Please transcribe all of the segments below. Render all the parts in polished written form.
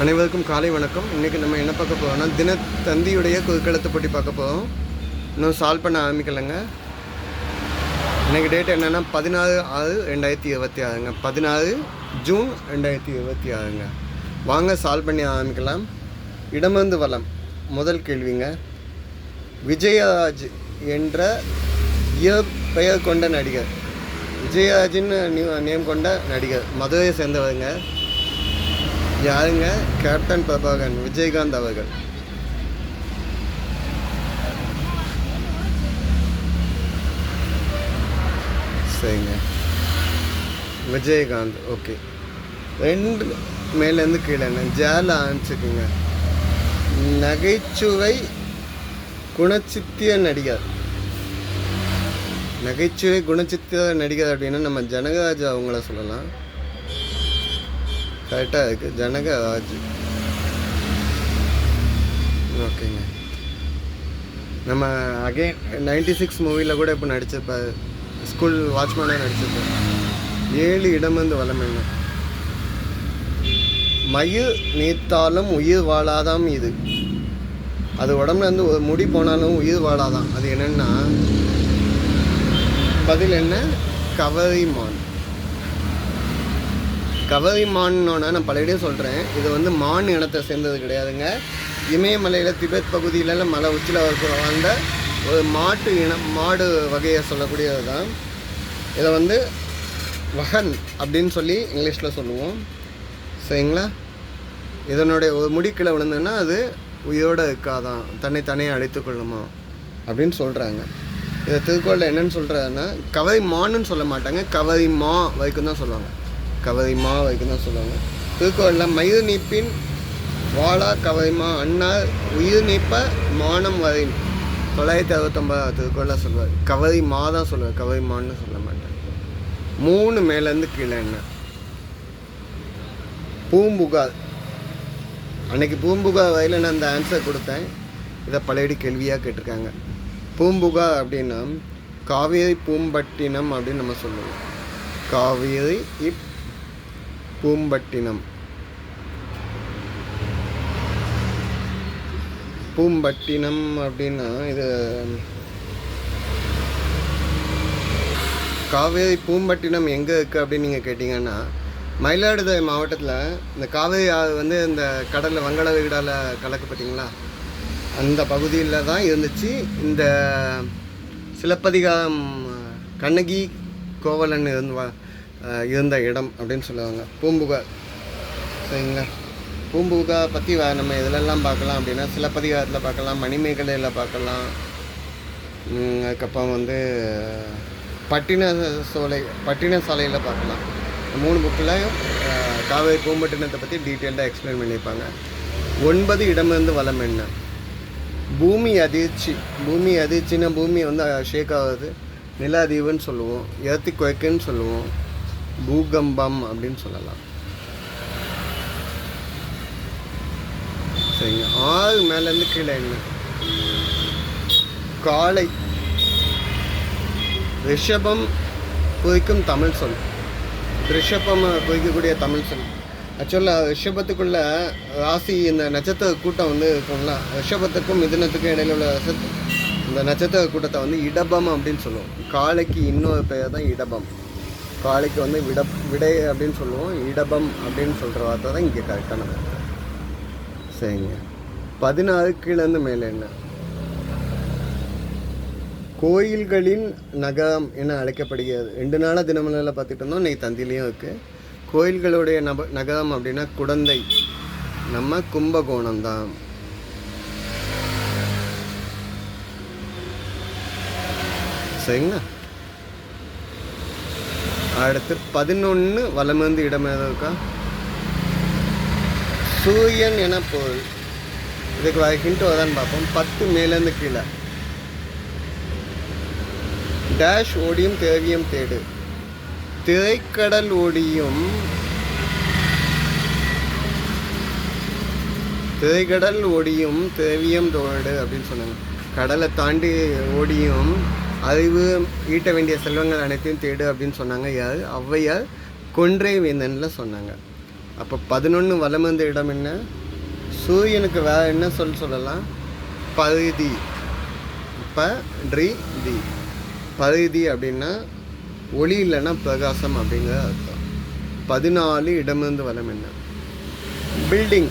அனைவருக்கும் காலை வணக்கம். இன்றைக்கி நம்ம என்ன பார்க்க போகிறோம்னா தினத்தந்தியுடைய குறுக்கெழுத்து போட்டி பார்க்க போகிறோம். இன்னும் சால்வ் பண்ண ஆரம்பிக்கலைங்க. இன்றைக்கி டேட் என்னென்னா 16/6/2026ங்க. 16 ஜூன் 2026ங்க. வாங்க சால்வ் பண்ணி ஆரம்பிக்கலாம். இடமிருந்து வலம். முதல் கேள்விங்க. விஜயராஜ் என்ற பெயர் கொண்ட நடிகர். விஜயராஜின்னு நேம் கொண்ட நடிகர் மதுரையை சேர்ந்தவருங்க. யாருங்க? கேப்டன் பிரபாகரன், விஜயகாந்த் அவர்கள். சரிங்க, விஜயகாந்த். ஓகே, ரெண்டு மேலேருந்து கீழே ஜால ஆரம்பிச்சுக்குங்க. நகைச்சுவை குணச்சித்திர நடிகர். நகைச்சுவை குணச்சித்திர நடிகர் அப்படின்னா நம்ம ஜனகராஜ் அவங்கள சொல்லலாம். கரெக்டாக இருக்குது, ஜனகராஜ். ஓகேங்க. நம்ம அகெயின் 96 மூவியில் கூட இப்போ நடிச்சிருப்பார். ஸ்கூல் வாட்ச்மேனாக நடிச்சிருப்பார். 7 இடமிருந்து வலம் என்ன? மயிர் நீத்தாலும் உயிர் வாழாதாம் இது. அது உடம்புல இருந்து ஒரு முடி போனாலும் உயிர் வாழாதான். அது என்னென்னா பதில் என்ன? கவரிமான். கவரிமான்னோன்னா நான் பழையடையும் சொல்கிறேன், இது வந்து மான் இனத்தை சேர்ந்தது கிடையாதுங்க. இமயமலையில் திபெத் பகுதியிலலாம் மலை உச்சியில் வாழ்ந்த ஒரு மாடு வகையை சொல்லக்கூடியது தான். இதை வந்து வகன் அப்படின்னு சொல்லி இங்கிலீஷில் சொல்லுவோம். சரிங்களா? இதனுடைய ஒரு முடிக்கில் விழுந்ததுன்னா அது உயிரோடு இருக்காதான், தன்னைத்தானே அழைத்து கொள்ளுமா அப்படின்னு சொல்கிறாங்க. இதை திருக்குறளில் என்னென்னு சொல்கிறதுன்னா கவரிமான்னு சொல்ல மாட்டாங்க, கவரிமா வரைக்கும் தான் சொல்லுவாங்க. கவரிமா வரைக்கும் தான் சொல்லுவாங்க. திருக்குறளில் மயிர் நீப்பின் வாழா கவரிமா அண்ணார் உயிர் நீப்ப மானம் வரை 969 திருக்குறளில் சொல்லுவார். கவரிமா தான் சொல்லுவார், கவரிமான்னு சொல்ல மாட்டேன். 3 மேலேருந்து கீழே என்ன? பூம்புகார். அன்றைக்கி பூம்புகார் வரையில் நான் அந்த ஆன்சர் கொடுத்தேன். இதை பழையடி கேள்வியாக கேட்டிருக்காங்க. பூம்புகார் அப்படின்னா காவேரி பூம்பட்டினம் அப்படின்னு நம்ம சொல்லுவோம். காவேரி பூம்பட்டினம். பூம்பட்டினம் அப்படின்னா இது காவேரி பூம்பட்டினம் எங்கே இருக்குது அப்படின்னு நீங்கள் கேட்டிங்கன்னா மயிலாடுதுறை மாவட்டத்தில் இந்த காவேரி ஆறு வந்து இந்த கடலில் வங்காள விரிகுடாவில் கலக்கு பார்த்தீங்களா, அந்த பகுதியில் தான் இருந்துச்சு இந்த சிலப்பதிகாரம். கண்ணகி கோவலன் இருந்த இடம் அப்படின்னு சொல்லுவாங்க பூம்புகார். சரிங்களா? பூம்புகார் பற்றி நம்ம இதிலெல்லாம் பார்க்கலாம் அப்படின்னா சிலப்பதிகாரத்தில் பார்க்கலாம், மணிமேகலையில் பார்க்கலாம். அதுக்கப்புறம் வந்து பட்டின சாலையில் பார்க்கலாம். 3 புக்கில் காவேரி பூம்பட்டினத்தை பற்றி டீட்டெயில்டாக எக்ஸ்பிளைன் பண்ணியிருப்பாங்க. 9 இடமிருந்து வலம் என்ன? பூமி அதிர்ச்சி. பூமி அதிர்ச்சின்னா பூமி வந்து ஷேக் ஆகுது, நில அதிர்வுன்னு சொல்லுவோம், எர்த்குவேக்குன்னு சொல்லுவோம், பூகம்பம் அப்படின்னு சொல்லலாம். சரிங்க. 6 மேலேருந்து கீழே என்ன? காளை. ரிஷபம் குறிக்கும் தமிழ் சொல். ரிஷபம் குறிக்கக்கூடிய தமிழ் சொல். ஆக்சுவலாக ரிஷபத்துக்குள்ள ராசி இந்த நட்சத்திர கூட்டம் வந்து இருக்கும்ல, ரிஷபத்துக்கும் மிதுனத்துக்கும் இடையில உள்ள இந்த நட்சத்திர கூட்டத்தை வந்து இடபம் அப்படின்னு சொல்லுவோம். காளைக்கு இன்னொரு பெயர் தான் இடபம். காளைக்கு வந்து விடை அப்படின்னு சொல்லுவோம். இடபம் அப்படின்னு சொல்கிற வார்த்தை தான் இங்கே கரெக்டானது. சரிங்க. 16 கீழேருந்து மேலே என்ன? கோயில்களின் நகரம் என அழைக்கப்படுகிறது. 2 நாளாக தினமலையில் பார்த்துட்டு இருந்தோம், இன்றைக்கி தந்திலையும் இருக்குது. கோயில்களுடைய நகரம் அப்படின்னா குடந்தை, நம்ம கும்பகோணம் தான். சரிங்களா? அடுத்து 11 வலமிருந்து இடமேதான் இருக்கா? சூரியன் என பொருள். இதுக்கு ஹிண்ட் வருதான்னு பார்ப்போம். 10 மேலேருந்து கீழே. டேஷ் ஓடியும் தேவியம் தேடு. திரைக்கடல் ஓடியும் தேவியம் தோடு அப்படின்னு சொன்னாங்க. கடலை தாண்டி ஓடியும் அறிவு ஈட்ட வேண்டிய செல்வங்கள் அனைத்தையும் தேடு அப்படின்னு சொன்னாங்க. யார்? ஔவையார் கொன்றை வேந்தனில் சொன்னாங்க. அப்போ 11 வலமிருந்த இடம் என்ன? சூரியனுக்கு வேறு என்ன சொல்லலாம்? பரிதி. தி பரிதி அப்படின்னா ஒளி இல்லைன்னா பிரகாசம் அப்படிங்கிற அர்த்தம். 14 இடமிருந்து வலம் என்ன? பில்டிங்.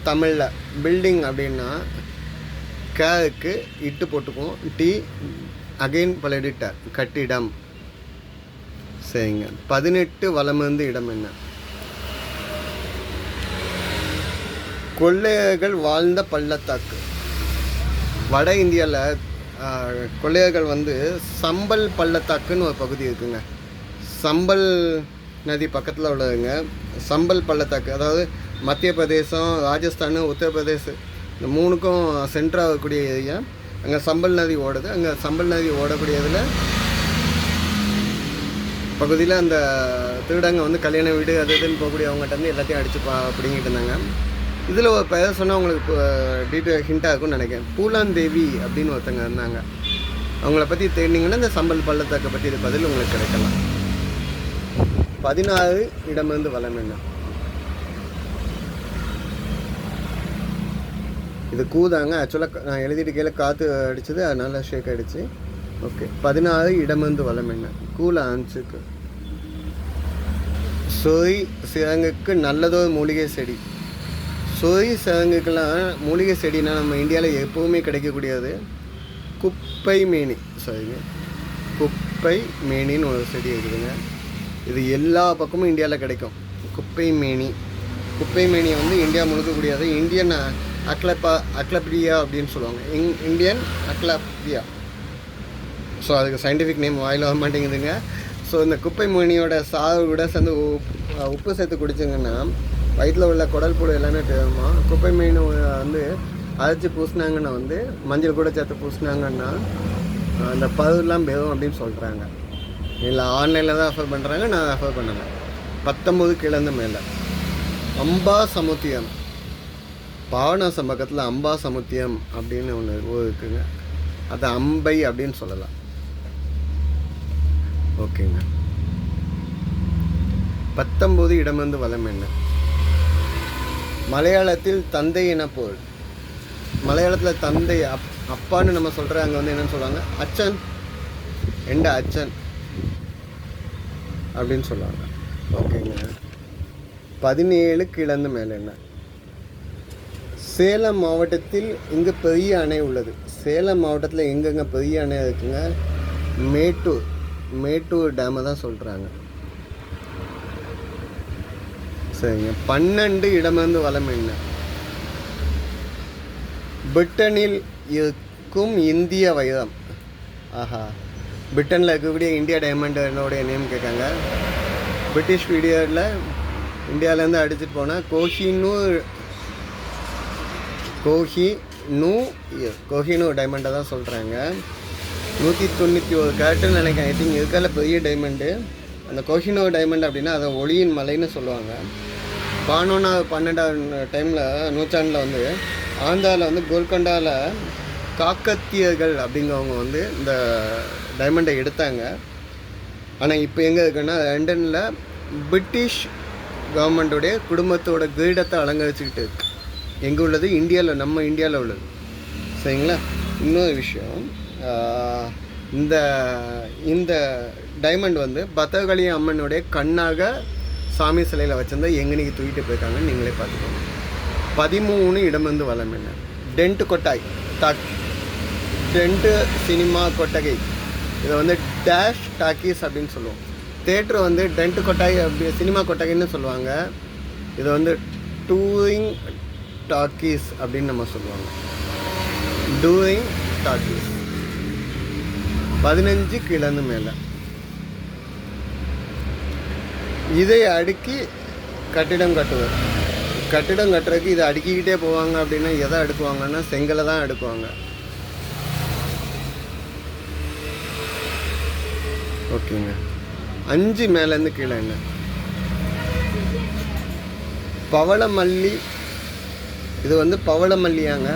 தமிழில் பில்டிங் அப்படின்னா கேருக்கு இட்டு போட்டுக்குவோம், டி அகைன் பலடிட்ட கட்டிடம். சரிங்க. 18 வலமிருந்து இடம் என்ன? கொள்ளையர்கள் வாழ்ந்த பள்ளத்தாக்கு. வட இந்தியாவில் கொள்ளையர்கள் வந்து சம்பல் பள்ளத்தாக்குன்னு ஒரு பகுதி இருக்குங்க. சம்பல் நதி பக்கத்தில் உள்ளதுங்க சம்பல் பள்ளத்தாக்கு. அதாவது மத்திய பிரதேசம், ராஜஸ்தான், உத்தரப்பிரதேஷ் இந்த 3க்கும் சென்டராகக்கூடிய ஏரியா. அங்கே சம்பல் நதி ஓடுது. அங்கே சம்பல் நதி ஓடக்கூடியதில் பகுதியில் அந்த திருடங்க வந்து கல்யாண வீடு அது இதுன்னு போகக்கூடிய அவங்ககிட்ட வந்து எல்லாத்தையும் அடித்து பிடிங்கிட்டு இருந்தாங்க. இதில் ஒரு பெயர் சொன்னால் உங்களுக்கு டீட்டெயில் ஹிண்ட்டாக இருக்கும்னு நினைக்கிறேன். பூலான் தேவி அப்படின்னு ஒருத்தங்க இருந்தாங்க. அவங்கள பற்றி தேடினீங்கன்னா இந்த சம்பல் பள்ளத்தாக்கை பற்றி இது பதில் உங்களுக்கு கிடைக்கலாம். 16 இடமிருந்து வலம் என்ன? இது கூதாங்க. ஆக்சுவலாக நான் எழுதிட்டு கீழே காற்று அடித்தது, அதனால் ஷேக் ஆகிடுச்சு. ஓகே. 16 இடமிருந்து வலம் என்ன? கூல ஆன்ஸுக்கு. சொய் சிறங்குக்கு நல்லதொரு மூலிகை செடி. சொய் சிறங்குக்கெல்லாம் மூலிகை செடினா நம்ம இந்தியாவில் எப்போவுமே கிடைக்கக்கூடியது குப்பை மேனி. சரிங்க, குப்பை மேனின்னு ஒரு செடி இருக்குதுங்க. இது எல்லா பக்கமும் இந்தியாவில் கிடைக்கும். குப்பை மேனி. குப்பை மேனியை வந்து இந்தியா முழுக்கக்கூடியது. இந்தியன் அக்லபியா அப்படின்னு சொல்லுவாங்க. இந்தியன் அக்லபியா. ஸோ அதுக்கு சயின்டிஃபிக் நேம் வாயில் வர மாட்டேங்குதுங்க. ஸோ இந்த குப்பை மேனியோட சாறு கூட சேர்ந்து உப்பு சேர்த்து குடிச்சிங்கன்னா வயிற்றில் உள்ள குடல் புழு எல்லாமே தேவைமா. குப்பை மீன் வந்து அரைச்சி பூசினாங்கன்னா வந்து மஞ்சள் கூட சேர்த்து பூசினாங்கன்னா அந்த பருவெல்லாம் பெறும் அப்படின்னு சொல்கிறாங்க. இல்லை ஆன்லைனில் தான் ரெஃபர் பண்ணுறாங்க, நான் ரெஃபர் பண்ணலை. 19 கிழந்து மேலே அம்பா சமுத்தியம். பாவநாசம் பக்கத்தில் அம்பா சமுத்தியம் அப்படின்னு ஒன்று இருக்குங்க. அது அம்பை அப்படின்னு சொல்லலாம். ஓகேங்க. 19 இடமிருந்து வலம் என்ன? மலையாளத்தில் தந்தை என பொருள். மலையாளத்தில் தந்தை அப்பான்னு நம்ம சொல்கிற அங்கே வந்து என்னென்னு சொல்லுவாங்க? அச்சன். எண்ட அச்சன் அப்படின்னு சொல்லுவாங்க. ஓகேங்க. 17 கிழந்து மேலே என்ன? சேலம் மாவட்டத்தில் இங்கு பெரிய அணை உள்ளது. சேலம் மாவட்டத்தில் எங்கெங்கே பெரிய அணை இருக்குங்க? மேட்டூர் டேமை தான் சொல்கிறாங்க. சரிங்க. 12 இடமிருந்து வலம் என்ன? பிரிட்டனில் இருக்கும் இந்திய வைரம். ஆஹா, பிரிட்டனில் இருக்கக்கூடிய இந்தியா டைமண்டோடைய நேம் கேட்காங்க. பிரிட்டிஷ் பீரியடில் இந்தியாவிலேருந்து அடிச்சுட்டு போனால் கோஹினூர் டைமண்டை தான் சொல்கிறாங்க. 191 கேரட்டுன்னு நினைக்கிறேன். ஐ திங்க் இருக்கிற பெரிய டைமண்டு அந்த கோஹினூர் டைமண்ட் அப்படின்னா அதை ஒளியின் மலைன்னு சொல்லுவாங்க. 12ஆம் நூற்றாண்டில் வந்து ஆந்திராவில் வந்து கோல்கொண்டாவில் காக்கத்தியர்கள் அப்படிங்கிறவங்க வந்து இந்த டைமண்டை எடுத்தாங்க. ஆனால் இப்போ எங்கே இருக்குன்னா லண்டனில் பிரிட்டிஷ் கவர்மெண்ட்டுடைய குடும்பத்தோட கிரீடத்தை அலங்கரிச்சுக்கிட்டு இருக்கு. எங்கே உள்ளது? இந்தியாவில், நம்ம இந்தியாவில் உள்ளது. சரிங்களா? இன்னொரு விஷயம், இந்த டைமண்ட் வந்து பத்திரகாளி அம்மனுடைய கண்ணாக சாமி சிலையில் வச்சிருந்தா எங்கனைக்கு தூக்கிட்டு போயிருக்காங்கன்னு நீங்களே பார்த்துக்கோங்க. 13 இடமிருந்து வலம் என்ன? டென்ட்டு சினிமா கொட்டகை. இதை வந்து டேஷ் டாக்கீஸ் அப்படின்னு சொல்லுவோம். தேட்ரு வந்து டென்ட்டு கொட்டாய் அப்படி சினிமா கொட்டகைன்னு சொல்லுவாங்க. இதை வந்து டூரிங் டாக்கீஸ் அப்படின்னு நம்ம சொல்லுவாங்க. Touring talkies. 15 கிழந்து மேலே. இதை அடுக்கி கட்டிடம் கட்டுவது. கட்டிடம் கட்டுறதுக்கு இதை அடுக்கிக்கிட்டே போவாங்க. அப்படின்னா எதை அடுக்குவாங்கன்னா செங்கலை தான் அடுக்குவாங்க. ஓகேங்க. 5 மேலேருந்து கீழே என்ன? பவளமல்லி. இது வந்து பவளமல்லியாங்க.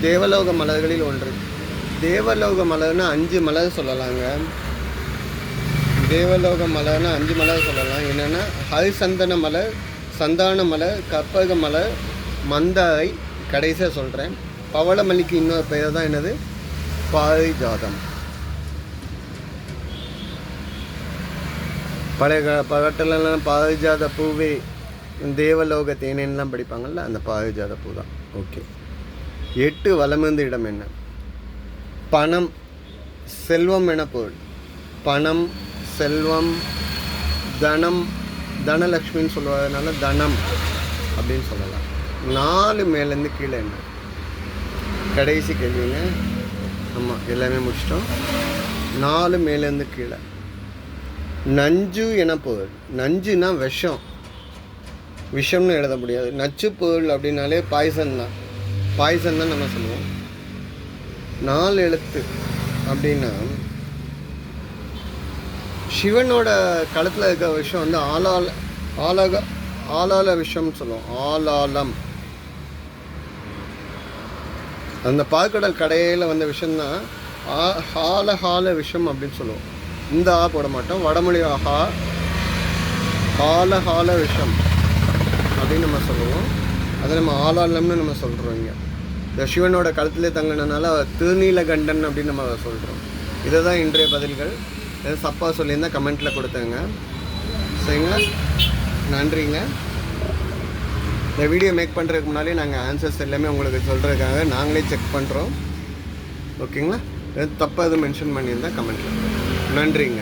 தேவலோக மலர்களில் ஒன்று. தேவலோக மலர்னா 5 மலர் சொல்லலாங்க. தேவலோக மலர்னா 5 மலர் சொல்லலாம். என்னென்னா ஹரிசந்தன மலர், சந்தான மலர், கற்பக மலர், மந்தாரை, கடைசியாக சொல்கிறேன். பவளமல்லிக்கு இன்னொரு பெயர் தான் என்னது? பாரிஜாதம். பழைய பாட்டெல்லாம் பாரிஜாத பூவே தேவலோக தேனேன்லாம் படிப்பாங்கள்ல, அந்த பாரிஜாத பூ தான். ஓகே. 8 வலமிருந்த இடம் என்ன? பணம், செல்வம் என பொருள். பணம், செல்வம், தனம், தனலக்ஷ்மின்னு சொல்லுவதனால தனம் அப்படின்னு சொல்லலாம். 4 மேலேருந்து கீழே என்ன? கடைசி கேள்விங்க. ஆமாம், எல்லாமே முடிச்சிட்டோம். 4 மேலேருந்து கீழே. நஞ்சு என பொருள். நஞ்சுனா விஷம், விஷம்னு எழுத முடியாது. நச்சு பொருள் அப்படின்னாலே பாய்சன் தான். பாய்சன் தான் நம்ம சொல்லுவோம். 4 எழுத்து அப்படின்னா சிவனோட களத்தில் இருக்கிற விஷயம் வந்து ஆளால விஷம்னு சொல்லுவோம். ஆளாலம். அந்த பாற்கடல் கடையில் வந்த விஷம்தான் ஹால விஷம் அப்படின்னு சொல்லுவோம். இந்த ஆ போட மாட்டோம். வடமொழி ஹால விஷம் அப்படின்னு நம்ம சொல்லுவோம். அதை நம்ம ஆளாலம்னு நம்ம சொல்கிறோம். இங்கே இந்த சிவனோட களத்திலே தங்கினால திருநீலகண்டன் அப்படின்னு நம்ம சொல்கிறோம். இதை தான் இன்றைய பதில்கள். எதாவது தப்பாக சொல்லியிருந்தால் கமெண்ட்டில் கொடுத்தேங்க. சரிங்களா? நன்றிங்க. இந்த வீடியோ மேக் பண்ணுறதுக்கு முன்னாடி நாங்கள் ஆன்சர்ஸ் எல்லாமே உங்களுக்கு சொல்கிறதுக்காக நாங்களே செக் பண்ணுறோம். ஓகேங்களா? எதாவது தப்பாக எதுவும் மென்ஷன் பண்ணியிருந்தால் கமெண்ட்டில். நன்றிங்க.